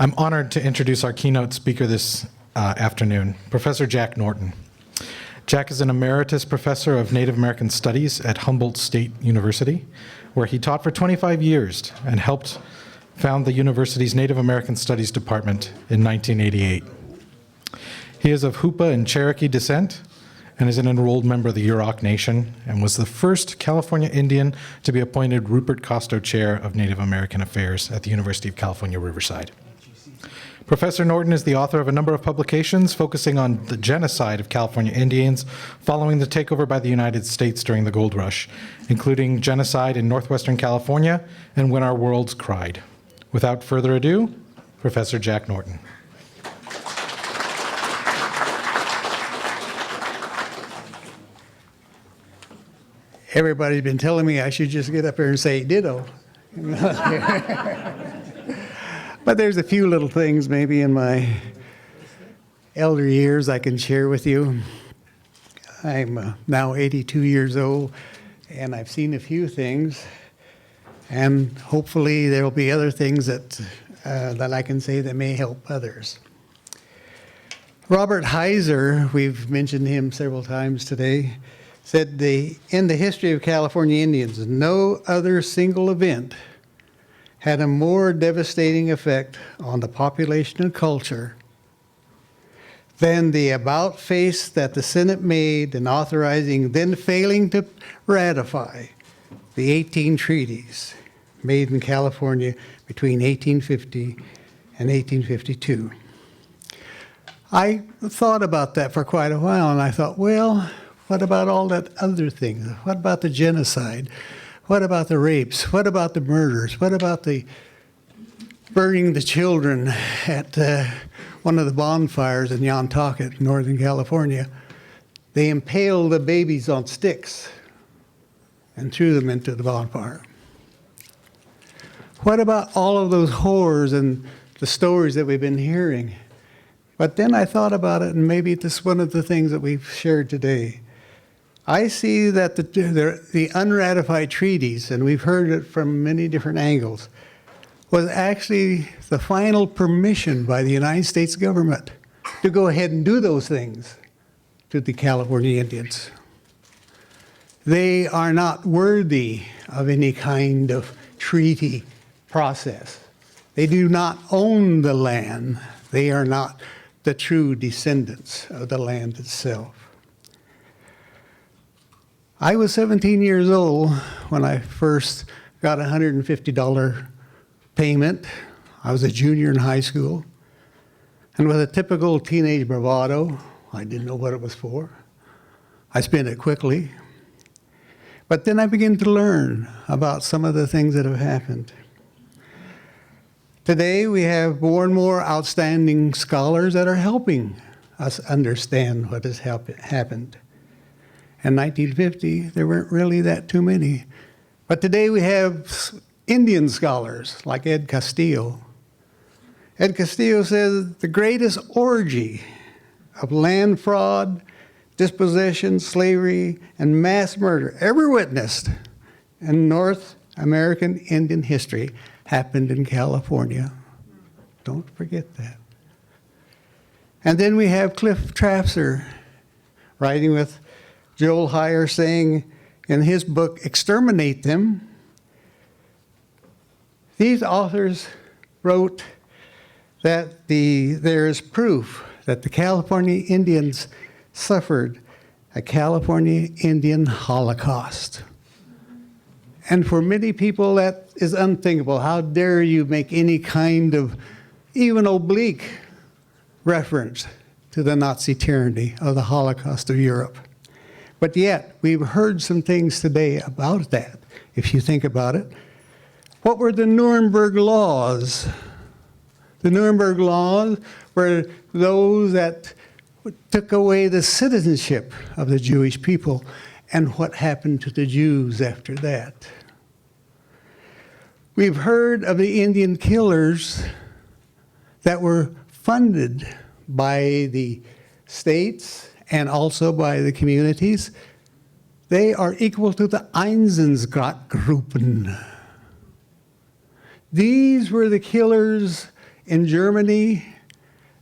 I'm honored to introduce our keynote speaker this afternoon, Professor Jack Norton. Jack is an emeritus professor of Native American Studies at Humboldt State University, where he taught for 25 years and helped found the university's Native American Studies Department in 1988. He is of Hoopa and Cherokee descent and is an enrolled member of the Yurok Nation and was the first California Indian to be appointed Rupert Costo Chair of Native American Affairs at the University of California, Riverside. Professor Norton is the author of a number of publications focusing on the genocide of California Indians following the takeover by the United States during the Gold Rush, including Genocide in Northwestern California and When Our Worlds Cried. Without further ado, Professor Jack Norton. Everybody's been telling me I should just get up here and say ditto. But there's a few little things maybe in my elder years I can share with you. I'm now 82 years old, and I've seen a few things, and hopefully there will be other things that I can say that may help others. Robert Heiser, we've mentioned him several times today, said in the history of California Indians, no other single event had a more devastating effect on the population and culture than the about-face that the Senate made in authorizing, then failing to ratify, the 18 treaties made in California between 1850 and 1852. I thought about that for quite a while, and I thought, well, what about all that other things? What about the genocide? What about the rapes? What about the murders? What about the burning the children at one of the bonfires in Nantucket, Northern California? They impaled the babies on sticks and threw them into the bonfire. What about all of those horrors and the stories that we've been hearing? But then I thought about it, and maybe this is one of the things that we've shared today. I see that the unratified treaties, and we've heard it from many different angles, was actually the final permission by the United States government to go ahead and do those things to the California Indians. They are not worthy of any kind of treaty process. They do not own the land. They are not the true descendants of the land itself. I was 17 years old when I first got a $150 payment. I was a junior in high school. And with a typical teenage bravado, I didn't know what it was for. I spent it quickly. But then I began to learn about some of the things that have happened. Today we have more and more outstanding scholars that are helping us understand what has happened. In 1950, there weren't really that too many. But today we have Indian scholars like Ed Castillo. Ed Castillo says the greatest orgy of land fraud, dispossession, slavery, and mass murder ever witnessed in North American Indian history happened in California. Don't forget that. And then we have Cliff Trafser writing with Joel Heyer saying in his book, Exterminate Them, these authors wrote that there is proof that the California Indians suffered a California Indian Holocaust. And for many people, that is unthinkable. How dare you make any kind of even oblique reference to the Nazi tyranny of the Holocaust of Europe? But yet, we've heard some things today about that, if you think about it. What were the Nuremberg laws? The Nuremberg laws were those that took away the citizenship of the Jewish people, and what happened to the Jews after that. We've heard of the Indian killers that were funded by the states and also by the communities. They are equal to the Einsatzgruppen. These were the killers in Germany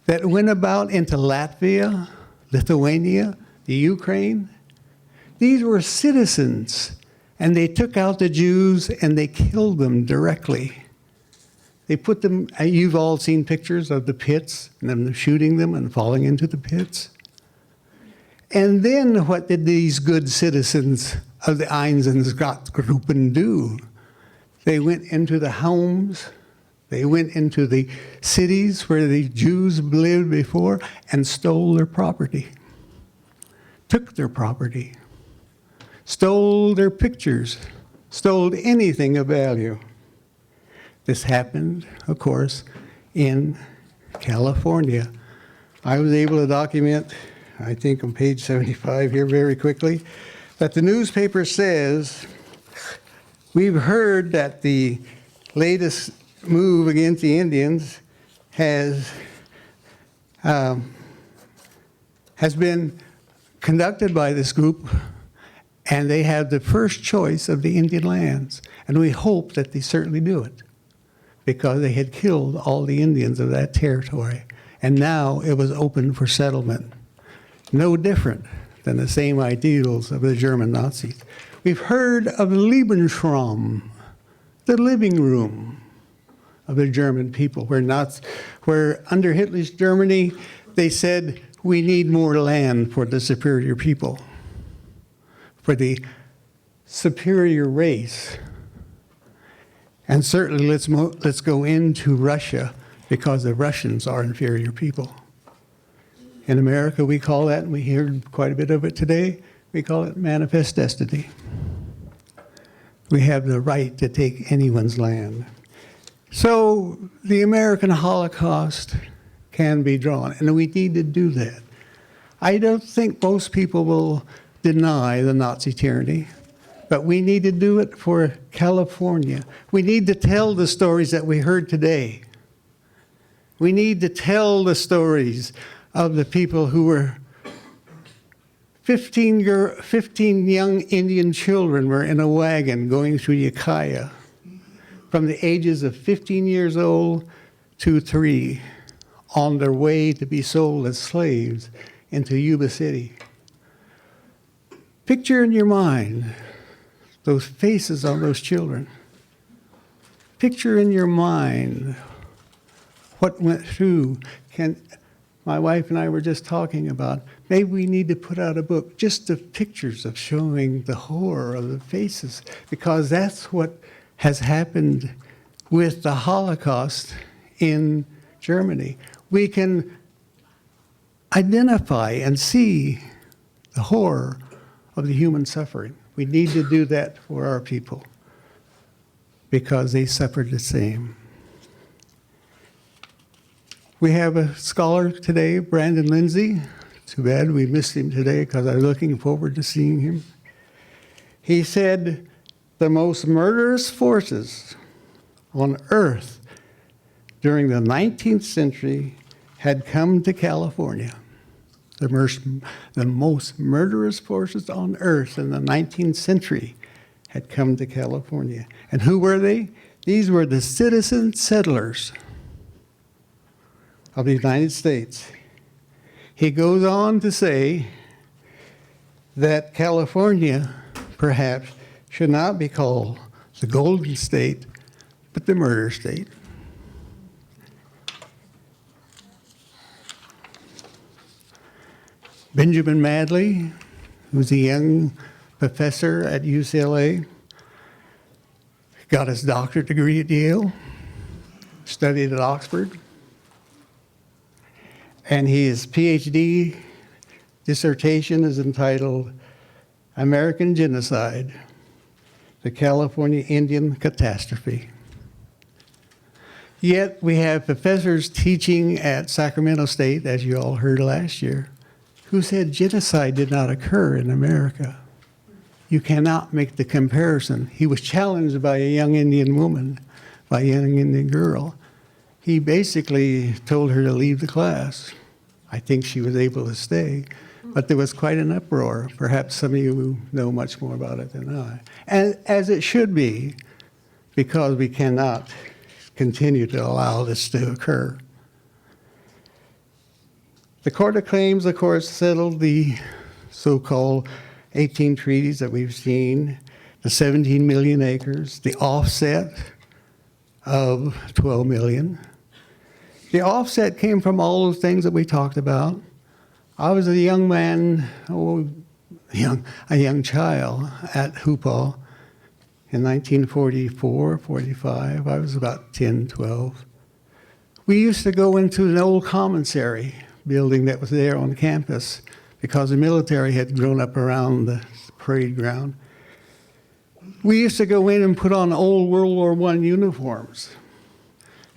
that went about into Latvia, Lithuania, the Ukraine. These were citizens, and they took out the Jews and they killed them directly. They put them, you've all seen pictures of the pits, and them shooting them and falling into the pits. And then what did these good citizens of the Einsatzgruppen do? They went into the homes, they went into the cities where the Jews lived before and stole their property, took their property, stole their pictures, stole anything of value. This happened, of course, in California. I was able to document, I think on page 75 here very quickly, that the newspaper says, we've heard that the latest move against the Indians has been conducted by this group, and they have the first choice of the Indian lands. And we hope that they certainly do it, because they had killed all the Indians of that territory. And now it was open for settlement. No different than the same ideals of the German Nazis. We've heard of the Lebensraum, the living room of the German people, where under Hitler's Germany, they said, we need more land for the superior people, for the superior race. And certainly let's go into Russia, because the Russians are inferior people. In America, we call that, and we hear quite a bit of it today, we call it manifest destiny. We have the right to take anyone's land. So the American Holocaust can be drawn, and we need to do that. I don't think most people will deny the Nazi tyranny, but we need to do it for California. We need to tell the stories that we heard today. We need to tell the stories of the people who were 15 young Indian children were in a wagon going through Ukiah from the ages of 15 years old to 3 on their way to be sold as slaves into Yuba City. Picture in your mind those faces on those children. Picture in your mind what went through. My wife and I were just talking about, maybe we need to put out a book just of pictures of showing the horror of the faces, because that's what has happened with the Holocaust in Germany. We can identify and see the horror of the human suffering. We need to do that for our people, because they suffered the same. We have a scholar today, Brandon Lindsay. Too bad we missed him today, because I was looking forward to seeing him. He said, the most murderous forces on earth during the 19th century had come to California. The most murderous forces on earth in the 19th century had come to California. And who were they? These were the citizen settlers of the United States. He goes on to say that California, perhaps, should not be called the Golden State, but the Murder State. Benjamin Madley, who's a young professor at UCLA, got his doctorate degree at Yale, studied at Oxford, and his PhD dissertation is entitled American Genocide, the California Indian Catastrophe. Yet we have professors teaching at Sacramento State, as you all heard last year, who said genocide did not occur in America. You cannot make the comparison. He was challenged by a young Indian woman, by a young Indian girl. He basically told her to leave the class. I think she was able to stay, but there was quite an uproar. Perhaps some of you know much more about it than I. And as it should be, because we cannot continue to allow this to occur. The Court of Claims, of course, settled the so-called 18 treaties that we've seen, the 17 million acres, the offset of 12 million. The offset came from all those things that we talked about. I was a young man, a young child at Hoopaw in 1944, 45. I was about 10, 12. We used to go into an old commissary building that was there on campus because the military had grown up around the parade ground. We used to go in and put on old World War I uniforms.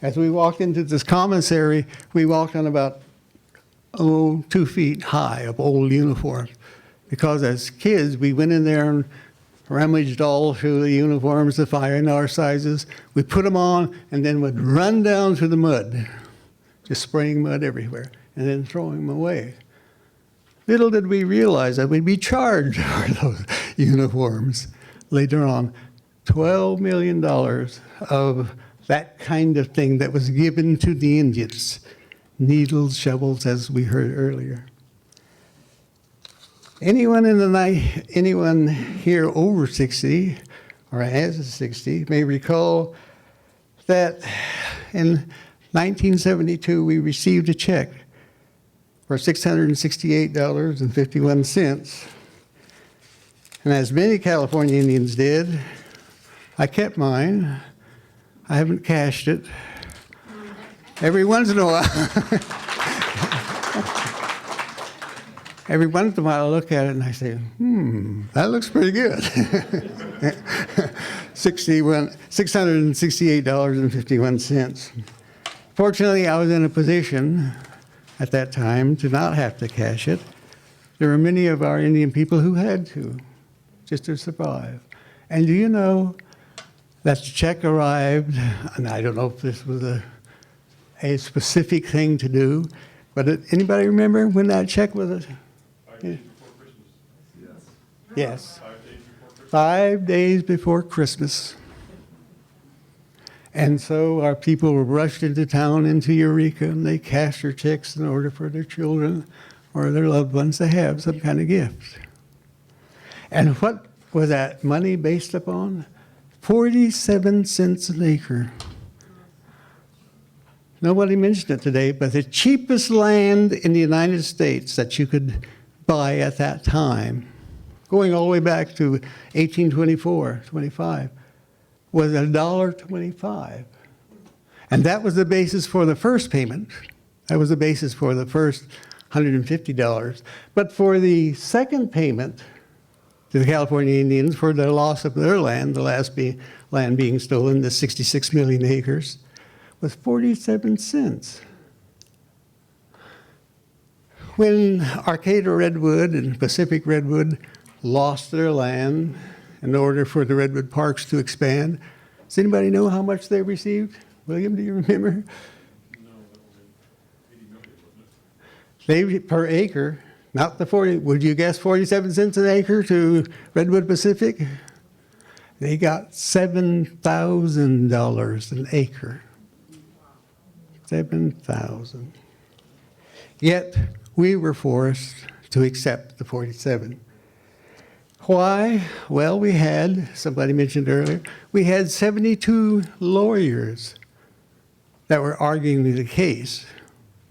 As we walked into this commissary, we walked on about 2 feet high of old uniforms. Because as kids, we went in there and rummaged all through the uniforms, the fire in our sizes. We put them on and then would run down through the mud, just spraying mud everywhere, and then throwing them away. Little did we realize that we'd be charged for those uniforms later on. $12 million of that kind of thing that was given to the Indians. Needles, shovels, as we heard earlier. Anyone here over 60 or as 60 may recall that in 1972 we received a check for $668.51. And as many California Indians did, I kept mine. I haven't cashed it. Every once in a while, I look at it and I say, that looks pretty good. $668.51. Fortunately, I was in a position at that time to not have to cash it. There were many of our Indian people who had to, just to survive. And do you know that the check arrived, and I don't know if this was a specific thing to do, but anybody remember when that check was? 5 days before Christmas. Yes. 5 days before Christmas. 5 days before Christmas. And so our people were rushed into town, into Eureka, and they cashed their checks in order for their children or their loved ones to have some kind of gift. And what was that money based upon? 47 cents an acre. Nobody mentioned it today, but the cheapest land in the United States that you could buy at that time, going all the way back to 1824, 25, was $1.25. And that was the basis for the first payment. That was the basis for the first $150. But for the second payment to the California Indians for the loss of their land, the last land being stolen, the 66 million acres, was 47 cents. When Arcata Redwood and Pacific Redwood lost their land in order for the Redwood Parks to expand, does anybody know how much they received? William, do you remember? No, that was 80 million, wasn't it? They, per acre, not the 40, would you guess 47 cents an acre to Redwood Pacific? They got $7,000 an acre. 7,000. Yet we were forced to accept the 47. Why? Well, we had, somebody mentioned earlier, we had 72 lawyers that were arguing the case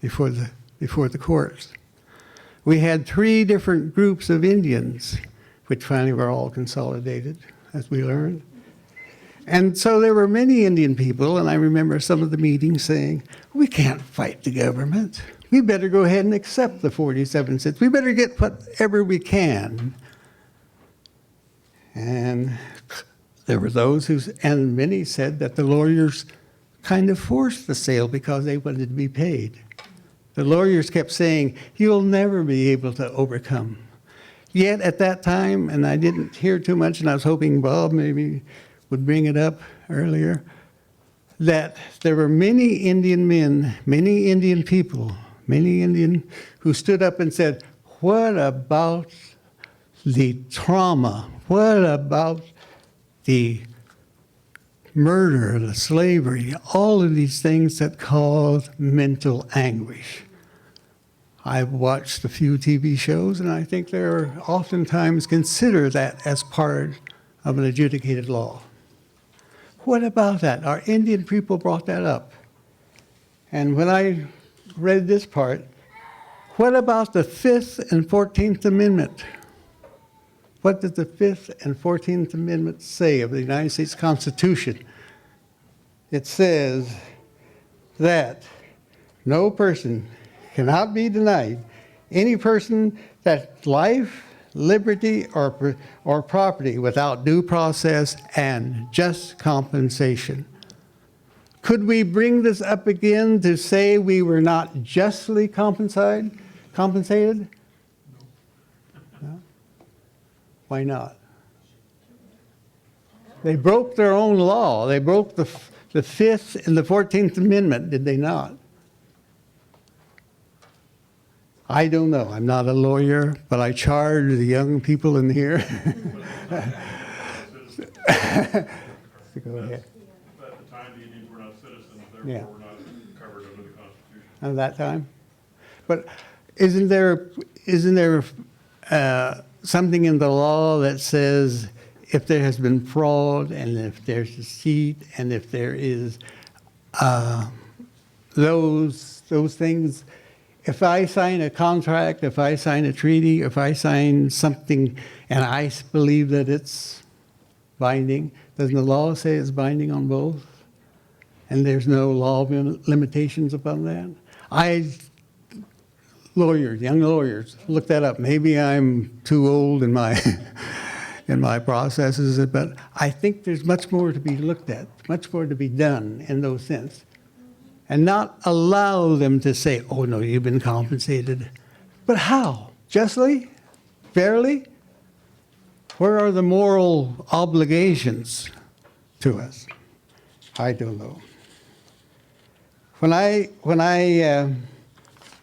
before the courts. We had 3 different groups of Indians, which finally were all consolidated, as we learned. And so there were many Indian people, and I remember some of the meetings saying, we can't fight the government. We better go ahead and accept the 47 cents. We better get whatever we can. And there were those and many said that the lawyers kind of forced the sale because they wanted to be paid. The lawyers kept saying, you'll never be able to overcome. Yet at that time, and I didn't hear too much, and I was hoping Bob maybe would bring it up earlier, that there were many Indian men, many Indian people, many Indian who stood up and said, what about the trauma? What about the murder, the slavery, all of these things that cause mental anguish. I've watched a few TV shows, and I think they're oftentimes consider that as part of an adjudicated law. What about that? Our Indian people brought that up. And when I read this part, what about the 5th and 14th Amendment? What does the 5th and 14th Amendment say of the United States Constitution? It says that no person cannot be denied any person that life, liberty, or property without due process and just compensation. Could we bring this up again to say we were not justly compensated? No? Why not? They broke their own law. They broke the 5th and the 14th Amendment, did they not? I don't know. I'm not a lawyer, but I charge the young people in here. Go ahead. At the time, the Indians were not citizens, Yeah. therefore were not covered under the Constitution. At that time. But isn't there something in the law that says if there has been fraud and if there's deceit and if there is those things, if I sign a contract, if I sign a treaty, if I sign something and I believe that it's binding, doesn't the law say it's binding on both? And there's no law of limitations upon that? Young lawyers, look that up. Maybe I'm too old in my in my processes, but I think there's much more to be looked at, much more to be done in those sense. And not allow them to say, oh no, you've been compensated. But how? Justly? Fairly? Where are the moral obligations to us? I don't know. When I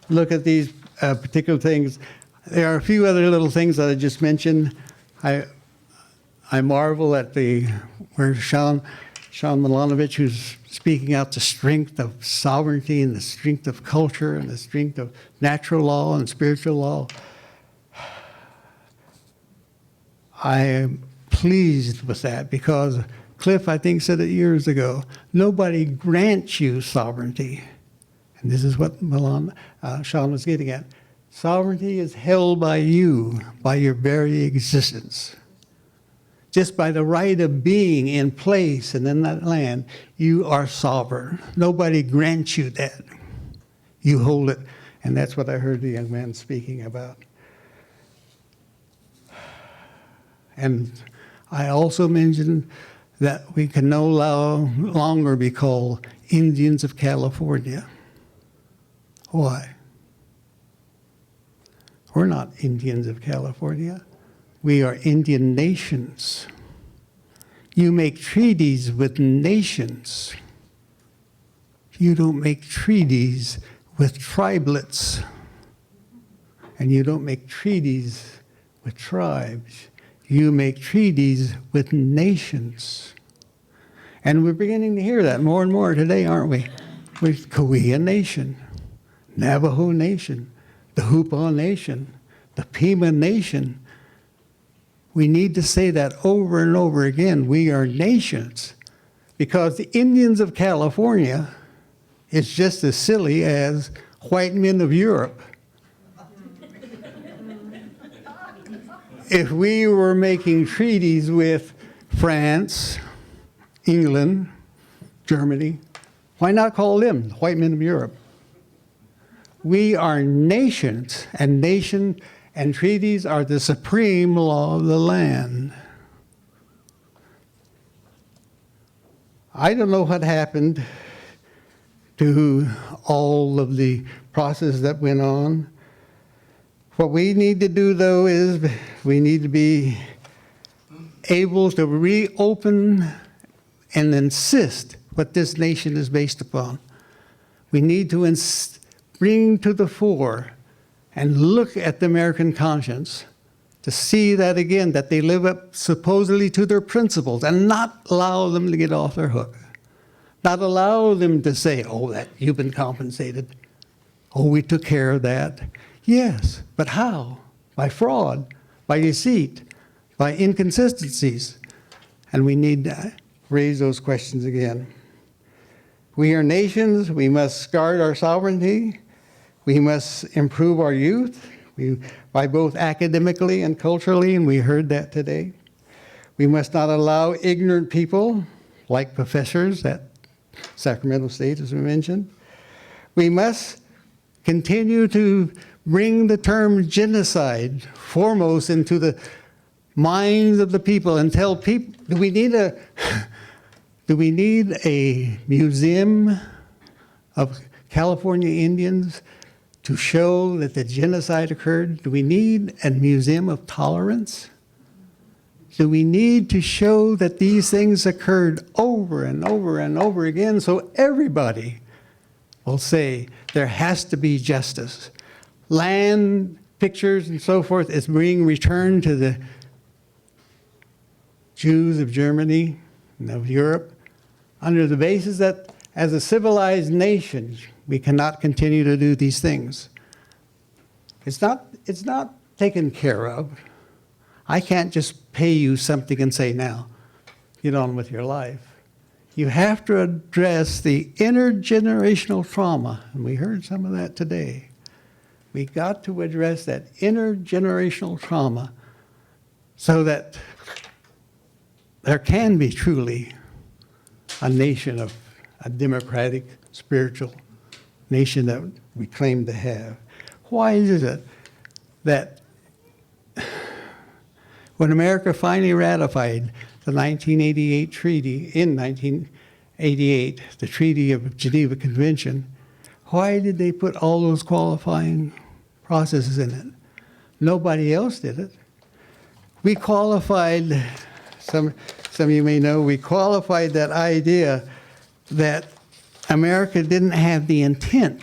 look at these particular things, there are a few other little things that I just mentioned. I marvel at where Sean Milanovich, who's speaking out the strength of sovereignty and the strength of culture and the strength of natural law and spiritual law. I am pleased with that because Cliff, I think, said it years ago, nobody grants you sovereignty. And this is what Sean was getting at. Sovereignty is held by you, by your very existence. Just by the right of being in place and in that land, you are sovereign. Nobody grants you that. You hold it. And that's what I heard the young man speaking about. And I also mentioned that we can no longer be called Indians of California. Why? We're not Indians of California. We are Indian nations. You make treaties with nations. You don't make treaties with tribelets. And you don't make treaties with tribes. You make treaties with nations. And we're beginning to hear that more and more today, aren't we? With Korean Nation, Navajo Nation, the Hupa Nation, the Pima Nation. We need to say that over and over again. We are nations. Because the Indians of California is just as silly as white men of Europe. If we were making treaties with France, England, Germany, why not call them the white men of Europe? We are nations, and treaties are the supreme law of the land. I don't know what happened to all of the process that went on. What we need to do, though, is we need to be able to reopen and insist what this nation is based upon. We need to bring to the fore and look at the American conscience to see that again, that they live up supposedly to their principles and not allow them to get off their hook. Not allow them to say, oh, that you've been compensated. Oh, we took care of that. Yes, but how? By fraud, by deceit, by inconsistencies. And we need to raise those questions again. We are nations. We must guard our sovereignty. We must improve our youth by both academically and culturally, and we heard that today. We must not allow ignorant people, like professors at Sacramento State, as we mentioned. We must continue to bring the term genocide foremost into the minds of the people and tell people, do we need a museum of California Indians to show that the genocide occurred? Do we need a museum of tolerance? Do we need to show that these things occurred over and over and over again so everybody will say there has to be justice? Land, pictures, and so forth is being returned to the Jews of Germany and of Europe under the basis that as a civilized nation, we cannot continue to do these things. It's not taken care of. I can't just pay you something and say, now, get on with your life. You have to address the intergenerational trauma, and we heard some of that today. We got to address that intergenerational trauma so that there can be truly a nation of a democratic, spiritual nation that we claim to have. Why is it that when America finally ratified the 1988 treaty, in 1988, the Treaty of Geneva Convention, why did they put all those qualifying processes in it? Nobody else did it. We qualified, some of you may know, we qualified that idea that America didn't have the intent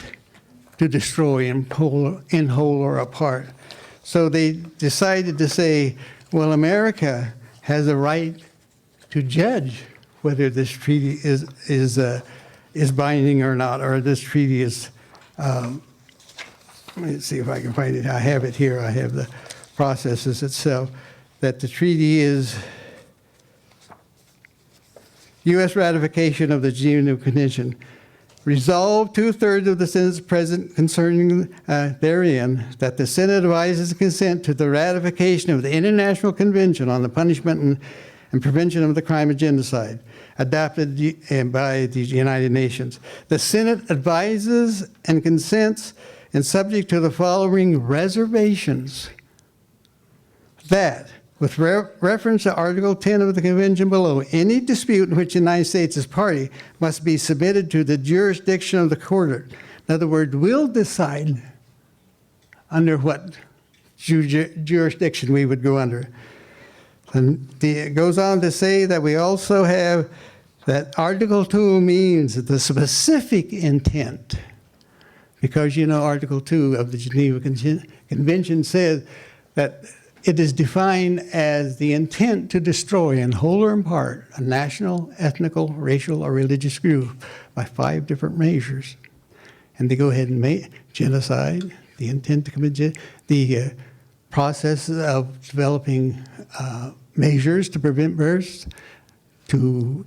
to destroy in whole or apart. So they decided to say, well, America has a right to judge whether this treaty is binding or not, or this treaty is, let me see if I can find it. I have it here. I have the processes itself, that the treaty is U.S. ratification of the Geneva Convention. Resolved 2/3 of the Senate's present concerning therein, that the Senate advises consent to the ratification of the International Convention on the Punishment and Prevention of the Crime of Genocide, adopted by the United Nations. The Senate advises and consents, and subject to the following reservations, that with reference to Article 10 of the Convention below, any dispute in which the United States is party must be submitted to the jurisdiction of the court. In other words, we'll decide under what jurisdiction we would go under. And it goes on to say that we also have that Article 2 means the specific intent, because you know Article 2 of the Geneva Convention says that it is defined as the intent to destroy in whole or in part a national, ethnical, racial, or religious group by 5 different measures. And they go ahead and make genocide, the intent to commit the process of developing measures to prevent births, to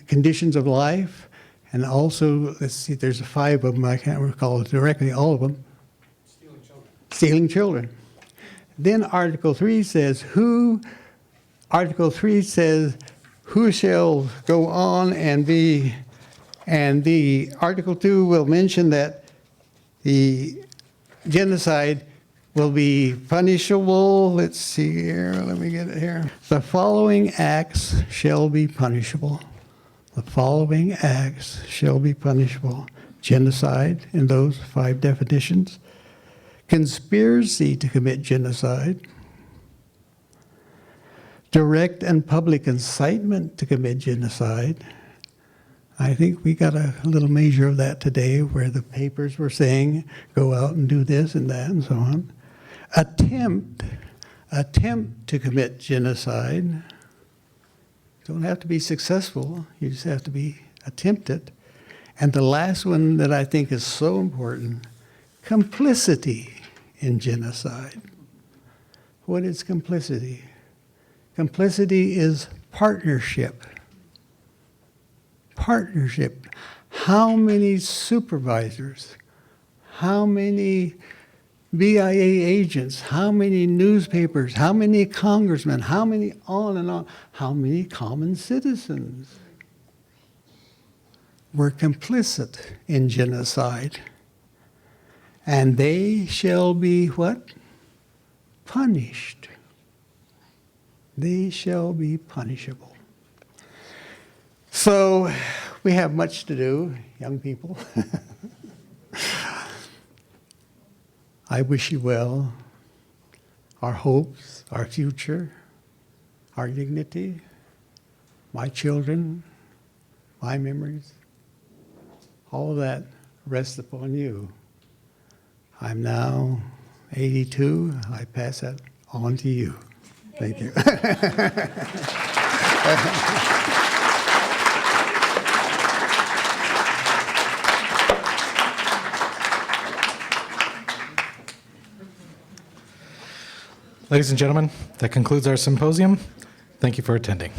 conditions of life, and also, let's see, there's 5 of them, I can't recall directly all of them. Stealing children. Stealing children. Then Article 3 says who shall go on and be, and the Article 2 will mention that the genocide will be punishable. Let's see here, let me get it here. The following acts shall be punishable. The following acts shall be punishable. Genocide in those 5 definitions. Conspiracy to commit genocide, direct and public incitement to commit genocide. I think we got a little measure of that today where the papers were saying, go out and do this and that and so on. attempt to commit genocide. You don't have to be successful, you just have to be attempted. And the last one that I think is so important, complicity in genocide. What is complicity? Complicity is partnership. Partnership. How many supervisors, how many BIA agents, how many newspapers, how many congressmen, how many on and on, how many common citizens were complicit in genocide? And they shall be what? Punished. They shall be punishable. So we have much to do, young people. I wish you well. Our hopes, our future, our dignity, my children, my memories, all of that rests upon you. I'm now 82. I pass that on to you. Thank you. Ladies and gentlemen, that concludes our symposium. Thank you for attending.